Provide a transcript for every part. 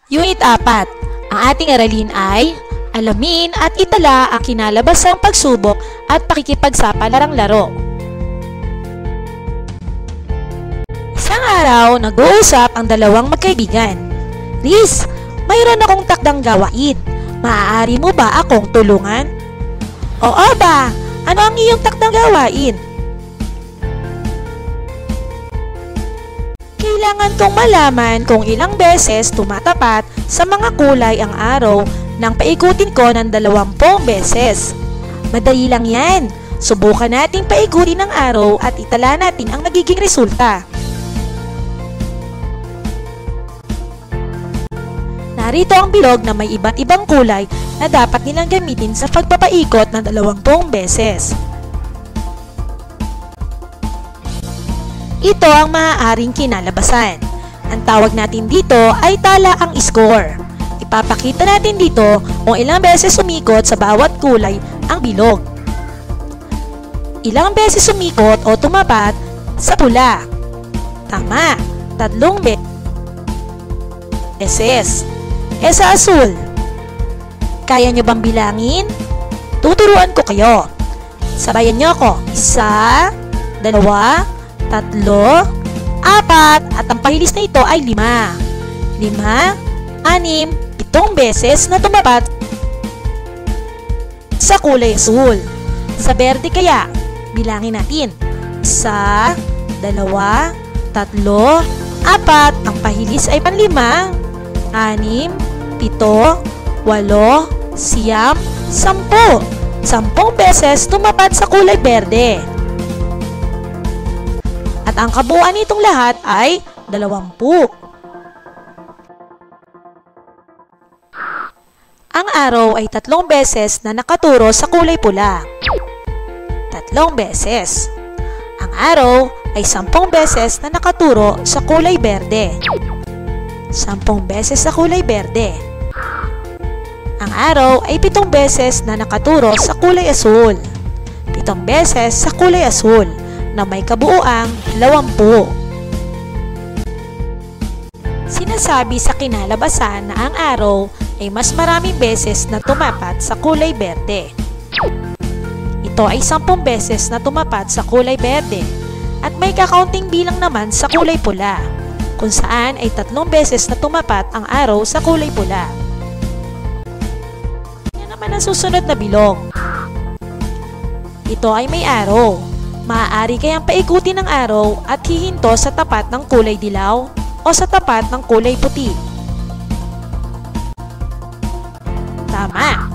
Unit 4. Ang ating aralin ay alamin at itala ang kinalabasang pagsubok at pakikipagsapalarang laro. Isang araw, nag-uusap ang dalawang magkaibigan. Riz, mayroon akong takdang gawain. Maaari mo ba akong tulungan? Oo ba? Ano ang iyong takdang gawain? Kailangan kong malaman kung ilang beses tumatapat sa mga kulay ang araw nang paikutin ko ng 20 beses. Madali lang yan. Subukan nating paikutin ang araw at itala natin ang nagiging resulta. Narito ang bilog na may iba't ibang kulay na dapat nilang gamitin sa pagpapaikot ng 20 beses. Ito ang maaaring kinalabasan. Ang tawag natin dito ay tala ang score. Ipapakita natin dito kung ilang beses umikot sa bawat kulay ang bilog. Ilang beses umikot o tumapat sa pula. Tama, 3 beses. Sa asul, kaya nyo bang bilangin? Tuturuan ko kayo. Sabayan nyo ako. 1, 2, 3, 4, at ang pahilis na ito ay 5. 5, 6, 7 beses na tumapat sa kulay asul. Sa berde kaya, bilangin natin. 1, 2, 3, 4, ang pahilis ay 5, 6, 7, 8, 9, 10. 10 beses tumapat sa kulay berde. At ang kabuuan nitong lahat ay 20. Ang araw ay 3 beses na nakaturo sa kulay pula. 3 beses. Ang araw ay 10 beses na nakaturo sa kulay berde. 10 beses sa kulay berde. Ang araw ay 7 beses na nakaturo sa kulay asul. 7 beses sa kulay asul na may kabuuang 20. Sinasabi sa kinalabasan na ang araw ay mas maraming beses na tumapat sa kulay berde. Ito ay 10 beses na tumapat sa kulay berde at may kakaunting bilang naman sa kulay pula, kung saan ay 3 beses na tumapat ang araw sa kulay pula. Yan naman ang susunod na bilog. Ito ay may araw. Maaari kayang paikutin ang araw at hihinto sa tapat ng kulay dilaw o sa tapat ng kulay puti. Tama!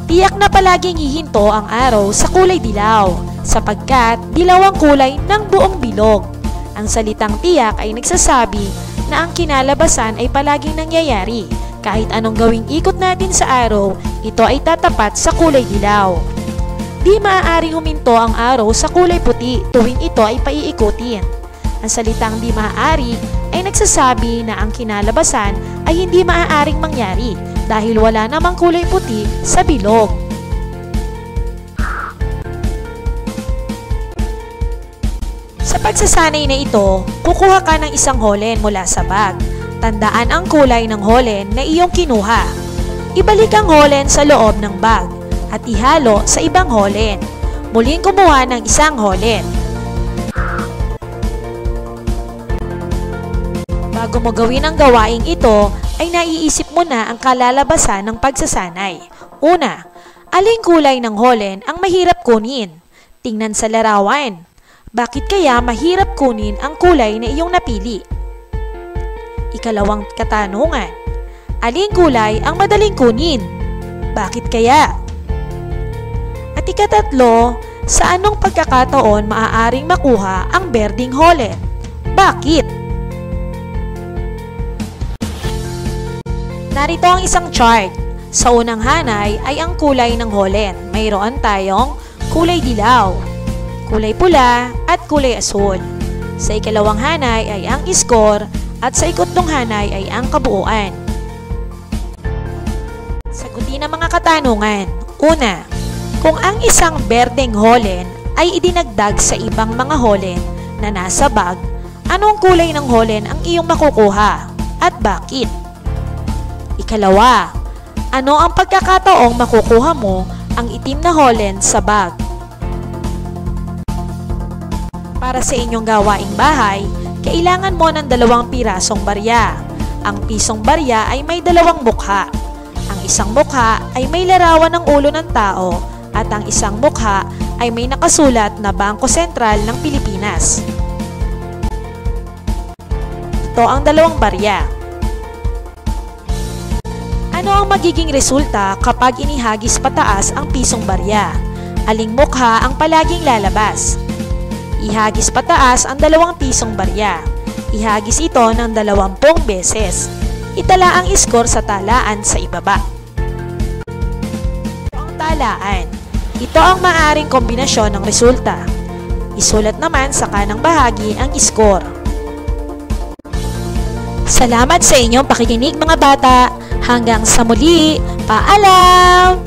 Tiyak na palaging hihinto ang araw sa kulay dilaw sapagkat dilaw ang kulay ng buong bilog. Ang salitang tiyak ay nagsasabi na ang kinalabasan ay palaging nangyayari. Kahit anong gawing ikot natin sa araw, ito ay tatapat sa kulay dilaw. Di maaaring huminto ang araw sa kulay puti tuwing ito ay paiikutin. Ang salitang di maaari ay nagsasabi na ang kinalabasan ay hindi maaaring mangyari dahil wala namang kulay puti sa bilog. Sa pagsasanay na ito, kukuha ka ng isang holen mula sa bag. Tandaan ang kulay ng holen na iyong kinuha. Ibalik ang holen sa loob ng bag at ihalo sa ibang holen. Muling kumuha ng isang holen. Bago mo gawin ang gawaing ito, ay naiisip mo na ang kalalabasan ng pagsasanay. Una, aling kulay ng holen ang mahirap kunin? Tingnan sa larawan. Bakit kaya mahirap kunin ang kulay na iyong napili? Ikalawang katanungan, aling kulay ang madaling kunin? Bakit kaya? At ikatatlo, sa anong pagkakataon maaaring makuha ang berdeng holen? Bakit? Narito ang isang chart. Sa unang hanay ay ang kulay ng holen. Mayroon tayong kulay dilaw, kulay pula at kulay asul. Sa ikalawang hanay ay ang score at sa ikatlong hanay ay ang kabuuan. Sagutin ang mga katanungan. Una, kung ang isang berdeng holen ay idinagdag sa ibang mga holen na nasa bag, anong kulay ng holen ang iyong makukuha at bakit? Ikalawa, ano ang pagkakataong makukuha mo ang itim na Holland sa bag? Para sa inyong gawaing bahay, kailangan mo ng 2 pirasong barya. Ang pisong barya ay may 2 mukha. Ang isang mukha ay may larawan ng ulo ng tao at ang isang mukha ay may nakasulat na Bangko Sentral ng Pilipinas. Ito ang 2 barya. Ano ang magiging resulta kapag inihagis pataas ang pisong barya? Aling mukha ang palaging lalabas? Ihagis pataas ang 2 pisong barya. Ihagis ito ng 20 beses. Itala ang score sa talaan sa ibaba. Ito ang talaan. Ito ang maaaring kombinasyon ng resulta. Isulat naman sa kanang bahagi ang score. Salamat sa inyong pakikinig mga bata. Hanggang sa muli. Paalam!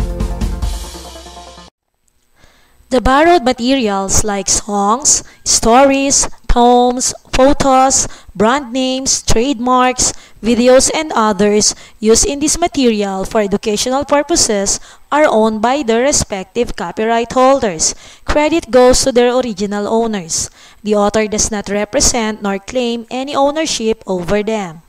The borrowed materials like songs, stories, poems, photos, brand names, trademarks, videos, and others used in this material for educational purposes are owned by their respective copyright holders. Credit goes to their original owners. The author does not represent nor claim any ownership over them.